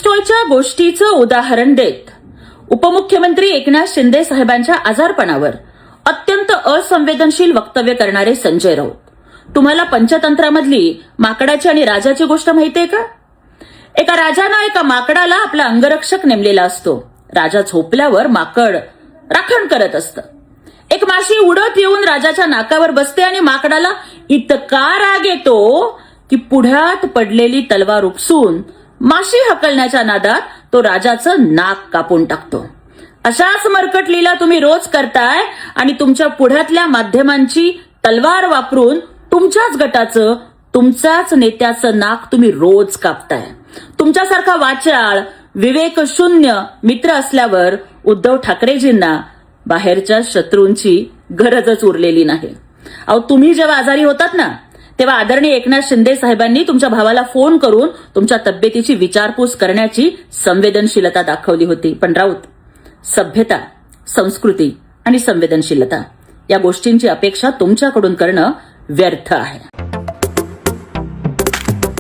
टॉलस्टॉयच्या गोष्टीचं उदाहरण देत उपमुख्यमंत्री एकनाथ शिंदे साहेबांच्या आजारपणावर अत्यंत असंवेदनशील वक्तव्य करणारे संजय राऊत. तुम्हाला पंचतंत्रामधली माकडाची आणि राजाची गोष्ट माहितीये का? एका राजानं एका माकडाला आपला अंगरक्षक नेमलेला असतो. राजा झोपल्यावर माकड राखण करत असतं. एक माशी उडत येऊन राजाच्या नाकावर बसते आणि माकडाला इतका राग येतो की पुढ्यात पडलेली तलवार उपसून माशी हकलण्याच्या नादात तो राजाचं नाक कापून टाकतो. अशाच मरकट लीला तुम्ही रोज करताय आणि तुमच्या पुढ्यातल्या माध्यमांची तलवार वापरून तुमच्याच गटाचं, तुमच्याच नेत्याचं नाक तुम्ही रोज कापताय. तुमच्यासारखा वाचाळ, विवेकशून्य मित्र असल्यावर उद्धव ठाकरेजींना बाहेरच्या शत्रूंची गरजच उरलेली नाही. अहो, तुम्ही जेव्हा आजारी होतात ना, तेव्हा आदरणीय एकनाथ शिंदे साहेबांनी तुमच्या भावाला फोन करून तुमच्या तब्येतीची विचारपूस करण्याची संवेदनशीलता दाखवली होती. पण राऊत, सभ्यता, संस्कृती आणि संवेदनशीलता या गोष्टींची अपेक्षा तुमच्याकडून करणं व्यर्थ आहे.